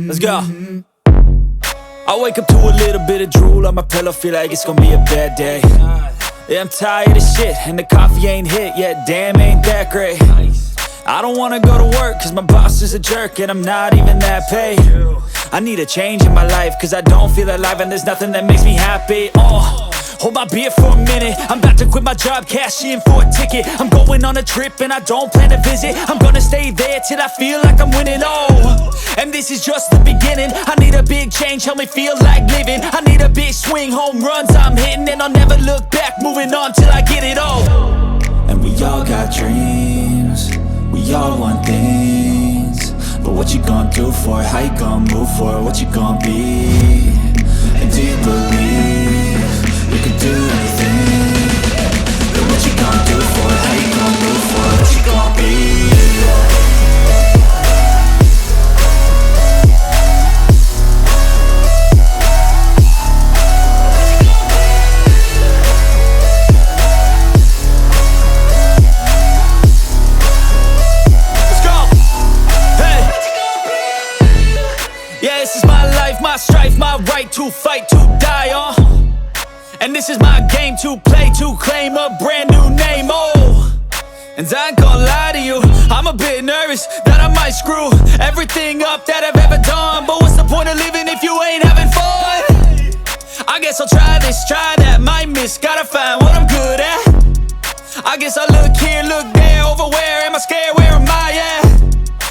Let's go. I wake up to a little bit of drool on my pillow, feel like it's gonna be a bad day. Yeah, I'm tired of shit, and the coffee ain't hit yet, damn, ain't that great. I don't wanna go to work, cause my boss is a jerk, and I'm not even that paid. I need a change in my life, cause I don't feel alive, and there's nothing that makes me happy. Hold my beer for a minute, I'm about to quit my job, cash in for a ticket. I'm going on a trip and I don't plan to visit. I'm gonna stay there till I feel like I'm winning, and this is just the beginning. I need a big change, help me feel like living. I need a big swing, home runs I'm hitting, and I'll never look back, moving on till I get it all. And we all got dreams, we all want things, but what you gonna do for it? How you gonna move for it? What you gonna be? And do you believe you can do anything? But what you gonna do for it? How you gonna move for it? What you gonna be? Let's go! Hey! Yeah, this is my life, my strife, my right to fight, to die on. And this is my game to play, to claim a brand new name, And I ain't gonna lie to you, I'm a bit nervous that I might screw everything up that I've ever done. But what's the point of living if you ain't having fun? I guess I'll try this, try that, might miss, gotta find what I'm good at. I guess I look here, look there, over where am I scared, where am I at?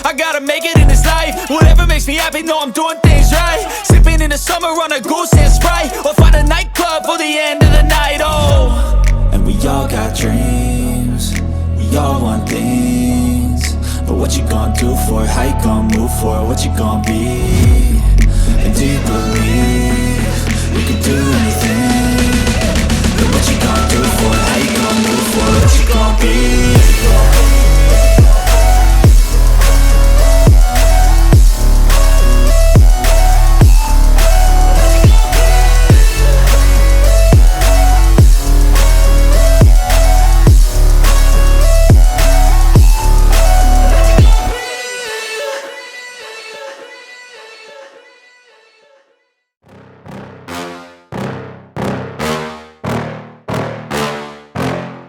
I gotta make it in this life, whatever makes me happy, know I'm doing things right. Sipping in the summer on a goose and Sprite, or find a nightclub for the end of the night, And we all got dreams, we all want things, but what you gonna do for it? How you gonna move for it? What you gonna be? And do you believe you can do anything? But what you gonna do for it? How you gonna move for it? What you gonna be?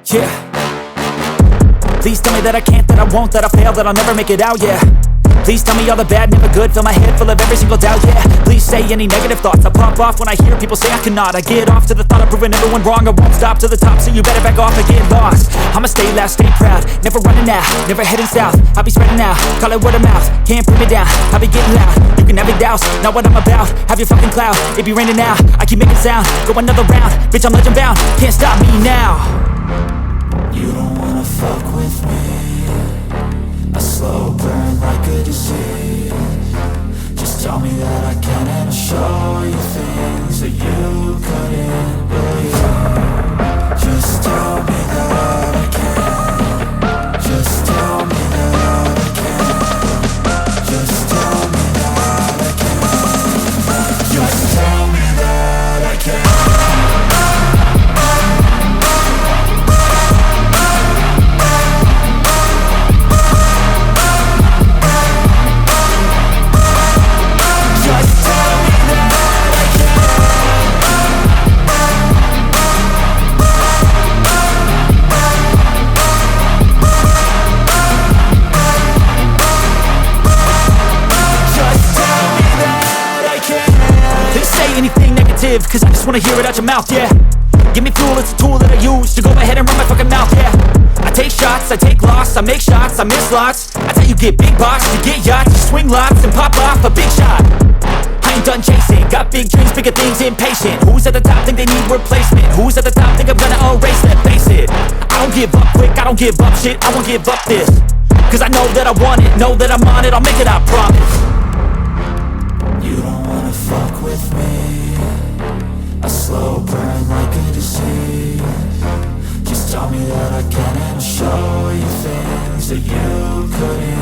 Yeah. Please tell me that I can't, that I won't, that I fail, that I'll never make it out, yeah. Please tell me all the bad, never good, fill my head full of every single doubt, yeah. Please say any negative thoughts, I pop off when I hear people say I cannot. I get off to the thought of proving everyone wrong, I won't stop to the top, so you better back off and get lost. I'ma stay loud, stay proud, never running out, never heading south. I'll be spreading out, call it word of mouth, can't put me down, I'll be getting loud. You can have your doubts, not what I'm about, have your fucking clout, it be raining now, I keep making sound, go another round, bitch I'm legend bound, can't stop me now. You don't wanna fuck with me, a slow burn like a disease. Just tell me that I can and I'll show you things that you couldn't believe. Just tell me that I can, just tell me that I can, just tell me that I can, just tell me that I can. Cause I just wanna hear it out your mouth, yeah. Give me fuel, it's a tool that I use to go ahead and run my fucking mouth, yeah. I take shots, I take loss, I make shots, I miss lots. That's how you get big box, you get yachts, you swing lots and pop off a big shot. I ain't done chasing, got big dreams, bigger things, impatient. Who's at the top think they need replacement? Who's at the top think I'm gonna erase that, face it. I don't give up quick, I don't give up shit, I won't give up this. Cause I know that I want it, know that I'm on it, I'll make it, I promise. You don't wanna fuck with me, a slow burn like a disease. Just tell me that I can and I'll show you things that you couldn't